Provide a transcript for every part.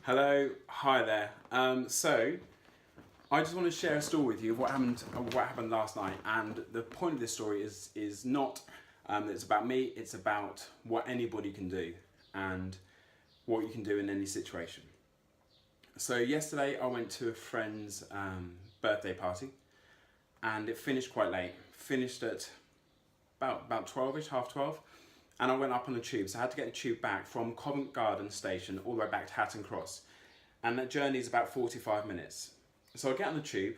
Hello, hi there. So I just want to share a story with you of what happened last night. And the point of this story is not that it's about me. It's about what anybody can do and what you can do in any situation. So yesterday I went to a friend's birthday party, and it finished quite late. Finished at about 12ish, half 12. And I went up on the tube, so I had to get the tube back from Covent Garden station all the way back to Hatton Cross. And that journey is about 45 minutes. So I get on the tube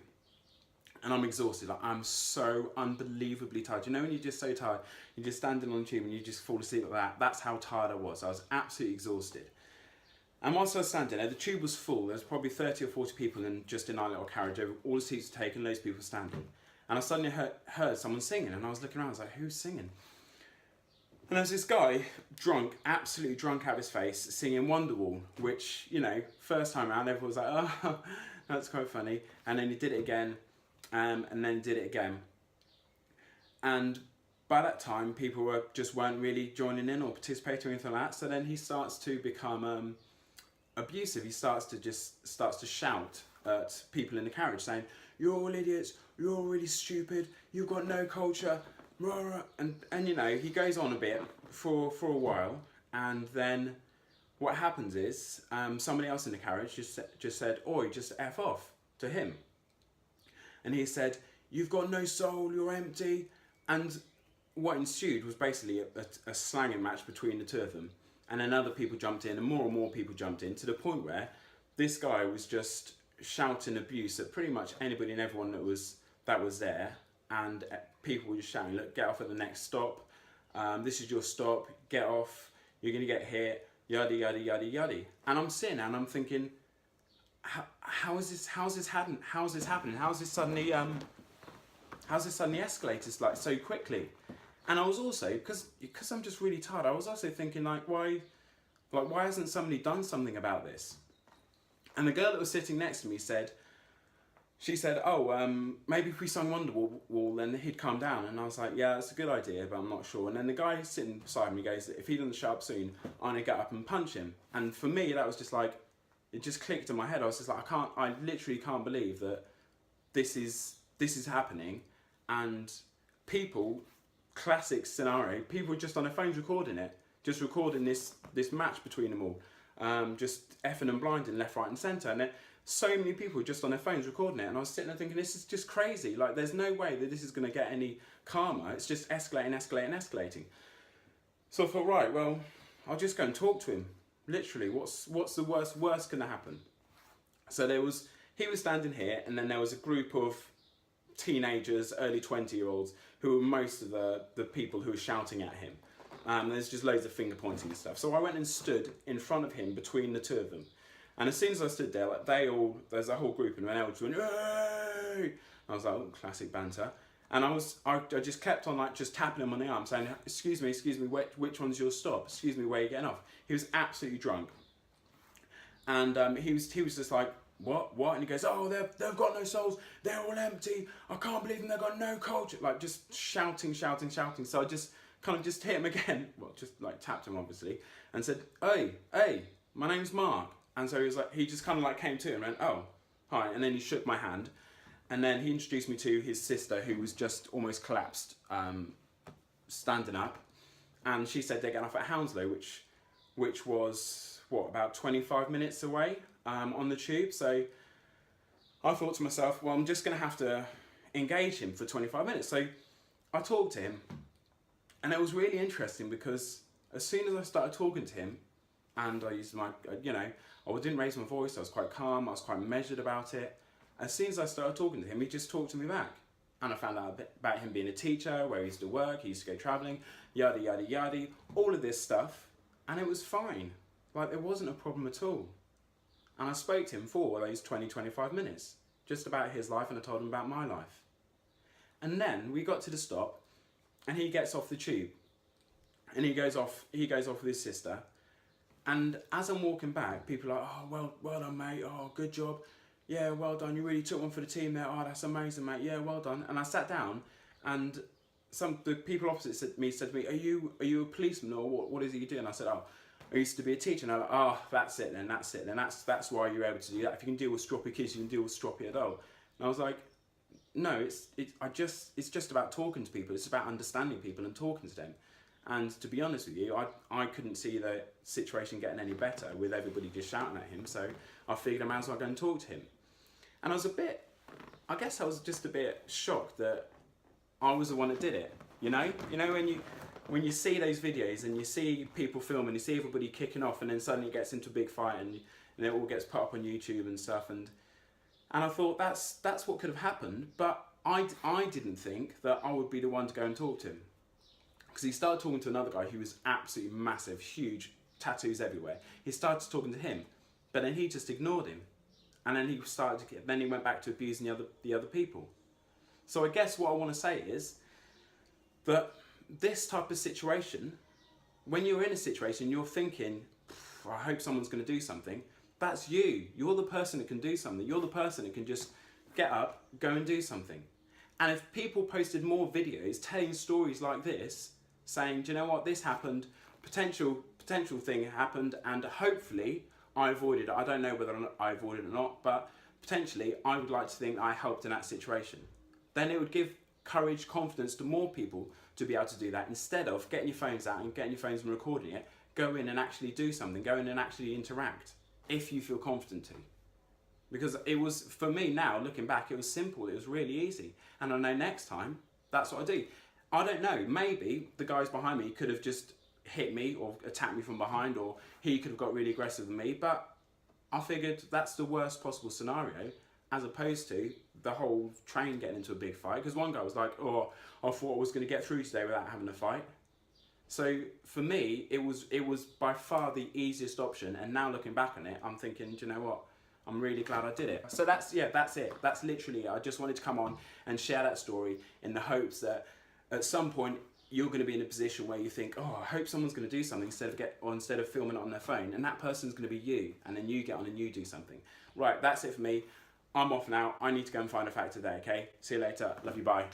and I'm exhausted. Like, I'm so unbelievably tired. You know when you're just so tired, you're just standing on the tube and you just fall asleep like that? That's how tired I was. I was absolutely exhausted. And whilst I was standing there, the tube was full. There was probably 30 or 40 people in our little carriage. All the seats were taken, loads of people standing. And I suddenly heard someone singing, and I was looking around, I was like, who's singing? And there's this guy, drunk, absolutely drunk out of his face, singing Wonderwall, which, you know, first time around, everyone was like, oh, that's quite funny. And then he did it again, and then he did it again. And by that time, people weren't really joining in or participating or anything like that. So then he starts to become abusive. He starts to shout at people in the carriage, saying, "You're all idiots, you're all really stupid, you've got no culture." And you know, he goes on a bit for a while, and then what happens is somebody else in the carriage just said, "Oi, just F off," to him. And he said, "You've got no soul, you're empty." And what ensued was basically a slanging match between the two of them. And then other people jumped in, and more people jumped in, to the point where this guy was just shouting abuse at pretty much anybody and everyone that was there. And people were just shouting, "Look, get off at the next stop. This is your stop. Get off. You're gonna get hit. Yada yada yada yada." And I'm sitting there and I'm thinking, how is this happening? How's this suddenly escalated like so quickly? And I was also because I'm just really tired. I was also thinking why hasn't somebody done something about this? And the girl that was sitting next to me said, "Oh, maybe if we sung Wonderwall, then he'd calm down." And I was like, "Yeah, that's a good idea, but I'm not sure." And then the guy sitting beside me goes, "If he doesn't shut up soon, I'm gonna get up and punch him." And for me, that was just like, it just clicked in my head. I was just like, I literally can't believe that this is happening. And people, classic scenario, people were just on their phones recording this match between them all, just effing and blinding left, right, and centre. And so many people just on their phones recording it, and I was sitting there thinking, this is just crazy. Like, there's no way that this is going to get any calmer. It's just escalating. So I thought, right, well, I'll just go and talk to him. Literally, what's the worst going to happen? So he was standing here, and then there was a group of teenagers, early 20-year-olds, who were most of the people who were shouting at him. There's just loads of finger pointing and stuff. So I went and stood in front of him between the two of them. And as soon as I stood there, like there's a whole group, and they all just went, "Hey!" I was like, "Oh, classic banter." And I just kept on just tapping him on the arm, saying, excuse me, which one's your stop? Excuse me, where are you getting off?" He was absolutely drunk. And he was just like, what? And he goes, "Oh, they've got no souls, they're all empty, I can't believe them, they've got no culture." Like, just shouting. So I just kind of just hit him again, well, just like tapped him obviously, and said, hey, my name's Mark." And so he just kind of came to him and went, "Oh, hi." And then he shook my hand. And then he introduced me to his sister, who was just almost collapsed, standing up. And she said they're getting off at Hounslow, which was, about 25 minutes away on the tube. So I thought to myself, well, I'm just going to have to engage him for 25 minutes. So I talked to him. And it was really interesting because as soon as I started talking to him, and I used I didn't raise my voice, I was quite calm, I was quite measured about it. As soon as I started talking to him, he just talked to me back. And I found out a bit about him being a teacher, where he used to work, he used to go travelling, yada, yada, yada, all of this stuff. And it was fine. Like, there wasn't a problem at all. And I spoke to him for those 20-25 minutes, just about his life, and I told him about my life. And then we got to the stop, and he gets off the tube. And he goes off with his sister. And as I'm walking back, people are like, "Oh, well done, mate. Oh, good job. Yeah, well done. You really took one for the team there. Oh, that's amazing, mate. Yeah, well done." And I sat down, and the people opposite me said to me, Are you a policeman, or what is it you do?" And I said, "Oh, I used to be a teacher, and I'm like, oh, that's it then, that's why you're able to do that. If you can deal with stroppy kids, you can deal with stroppy adult. And I was like, no, it's just about talking to people. It's about understanding people and talking to them. And to be honest with you, I couldn't see the situation getting any better with everybody just shouting at him. So I figured I might as well go and talk to him. And I was just a bit shocked that I was the one that did it. You know when you see those videos and you see people film and you see everybody kicking off, and then suddenly it gets into a big fight, and it all gets put up on YouTube and stuff. And I thought that's what could have happened, but I didn't think that I would be the one to go and talk to him. Because he started talking to another guy who was absolutely massive, huge, tattoos everywhere. He started talking to him, but then he just ignored him. And then then he went back to abusing the other people. So I guess what I want to say is that this type of situation, when you're in a situation, you're thinking, I hope someone's going to do something. That's you. You're the person that can do something. You're the person that can just get up, go and do something. And if people posted more videos telling stories like this, saying, do you know what, this happened, potential thing happened, and hopefully I avoided it. I don't know whether or not I avoided it or not, but potentially I would like to think I helped in that situation. Then it would give courage, confidence to more people to be able to do that, instead of getting your phones out and getting your phones and recording it. Go in and actually do something. Go in and actually interact, if you feel confident to. Because it was, for me now, looking back, it was simple, it was really easy. And I know next time, that's what I do. I don't know, maybe the guys behind me could have just hit me or attacked me from behind, or he could have got really aggressive with me, but I figured that's the worst possible scenario, as opposed to the whole train getting into a big fight. Because one guy was like, oh, I thought I was going to get through today without having a fight. So for me, it was by far the easiest option, and now looking back on it, I'm thinking, do you know what? I'm really glad I did it. So that's it. That's literally it. I just wanted to come on and share that story in the hopes that at some point you're going to be in a position where you think, oh, I hope someone's going to do something instead of filming it on their phone, and that person's going to be you, and then you get on and you do something. Right, that's it for me. I'm off now. I need to go and find a fact today, okay? See you later. Love you, bye.